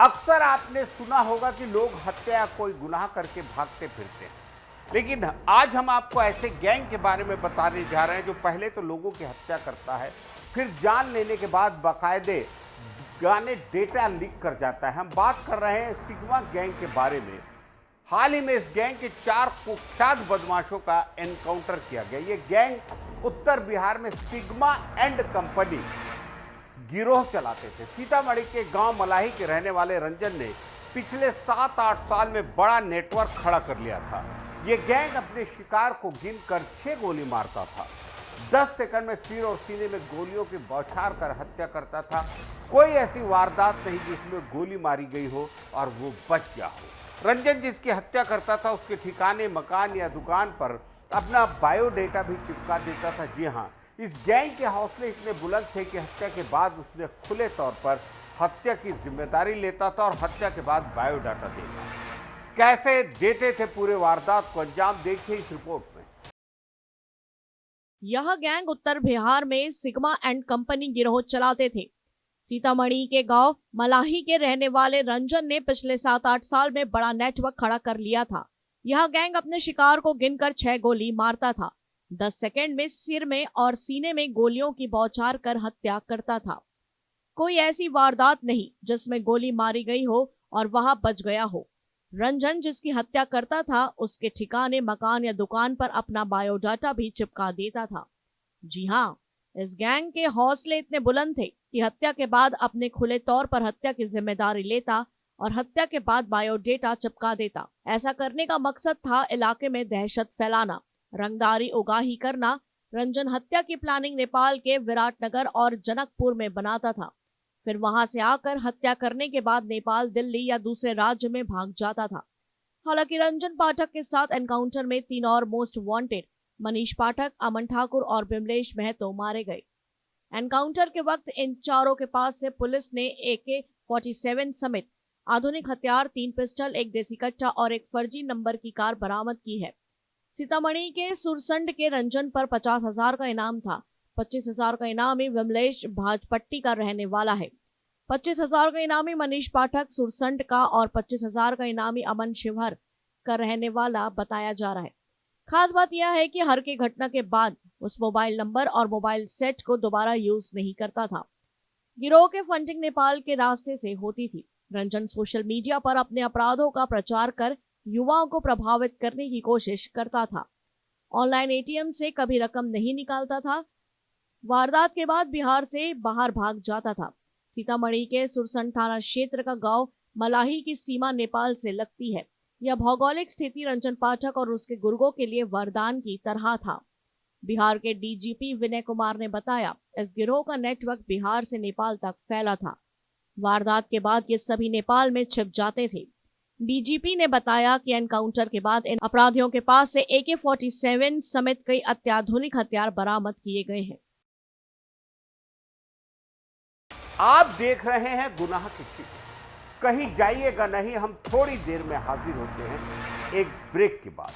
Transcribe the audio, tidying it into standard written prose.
अक्सर आपने सुना होगा कि लोग हत्या या कोई गुनाह करके भागते फिरते हैं, लेकिन आज हम आपको ऐसे गैंग के बारे में बताने जा रहे हैं जो पहले तो लोगों की हत्या करता है, फिर जान लेने के बाद बाकायदे गाने डेटा लीक कर जाता है। हम बात कर रहे हैं सिग्मा गैंग के बारे में। हाल ही में इस गैंग के 4 कुख्यात बदमाशों का एनकाउंटर किया गया। ये गैंग उत्तर बिहार में सिग्मा एंड कंपनी गिरोह चलाते थे। सीतामढ़ी के गांव मलाही के रहने वाले रंजन ने पिछले 7-8 साल में बड़ा नेटवर्क खड़ा कर लिया था। ये गैंग अपने शिकार को गिनकर 6 गोली मारता था। 10 सेकंड में सिर और सीने में गोलियों की बौछार कर हत्या करता था। कोई ऐसी वारदात नहीं जिसमें गोली मारी गई हो और वो बच गया हो। रंजन जिसकी हत्या करता था उसके ठिकाने, मकान या दुकान पर अपना बायोडेटा भी चिपका देता था। जी हाँ, इस गैंग के हौसले इतने बुलंद थे कि हत्या के बाद उसने खुले तौर पर हत्या की जिम्मेदारी लेता था और हत्या के बाद बायोडाटा देता। कैसे देते थे पूरे वारदात को अंजाम, देखिए इस रिपोर्ट में। यह गैंग उत्तर बिहार में सिग्मा एंड कंपनी गिरोह चलाते थे। सीतामढ़ी के गांव मलाही के रहने वाले रंजन ने पिछले 7-8 साल में बड़ा नेटवर्क खड़ा कर लिया था। यह गैंग अपने शिकार को गिनकर 6 गोली मारता था। 10 सेकंड में सिर में और सीने में गोलियों की बौछार कर हत्या करता था। कोई ऐसी वारदात नहीं जिसमें गोली मारी गई हो और वहां बच गया हो। रंजन जिसकी हत्या करता था उसके ठिकाने, मकान या दुकान पर अपना बायोडाटा भी चिपका देता था। जी हाँ, इस गैंग के हौसले इतने बुलंद थे कि हत्या के बाद अपने खुले तौर पर हत्या की जिम्मेदारी लेता और हत्या के बाद बायोडेटा चिपका देता। ऐसा करने का मकसद था इलाके में दहशत फैलाना, रंगदारी उगाही करना। रंजन हत्या की प्लानिंग नेपाल के विराटनगर और जनकपुर में बनाता था। फिर वहां से आकर हत्या करने के बाद नेपाल, दिल्ली या दूसरे राज्य में भाग जाता था। हालांकि रंजन पाठक के साथ एनकाउंटर में 3 और मोस्ट वांटेड मनीष पाठक, अमन ठाकुर और बिमलेश महतो मारे गए। एनकाउंटर के वक्त इन चारों के पास से पुलिस ने AK-47 समेत आधुनिक हथियार, 3 पिस्टल, 1 देसी कट्टा और 1 फर्जी नंबर की कार बरामद की है। सीतामढ़ी के सुरसंड के रंजन पर 50,000 का इनाम था। 25,000 का इनामी विमलेश भाजपट्टी का रहने वाला है। 25,000 का इनामी मनीष पाठक सुरसंड का और 25,000 का इनामी अमन शिवहर का रहने वाला बताया जा रहा है। खास बात यह है कि हर की घटना के बाद उस मोबाइल नंबर और मोबाइल सेट को दोबारा यूज नहीं करता था। गिरोह के फंडिंग नेपाल के रास्ते से होती थी। रंजन सोशल मीडिया पर अपने अपराधों का प्रचार कर युवाओं को प्रभावित करने की कोशिश करता था। ऑनलाइन ATM से कभी रकम नहीं निकालता था। वारदात के बाद बिहार से बाहर भाग जाता था। सीतामढ़ी के सुरसंड थाना क्षेत्र का गांव मलाही की सीमा नेपाल से लगती है। यह भौगोलिक स्थिति रंजन पाठक और उसके गुर्गों के लिए वरदान की तरह था। बिहार के DGP विनय कुमार ने बताया, इस गिरोह का नेटवर्क बिहार से नेपाल तक फैला था। वारदात के बाद ये सभी नेपाल में छिप जाते थे। DGP ने बताया कि एनकाउंटर के बाद इन अपराधियों के पास से AK-47 समेत कई अत्याधुनिक हथियार बरामद किए गए हैं। आप देख रहे हैं गुनाह की चिट्ठी। कहीं जाइएगा नहीं, हम थोड़ी देर में हाजिर होते हैं एक ब्रेक के बाद।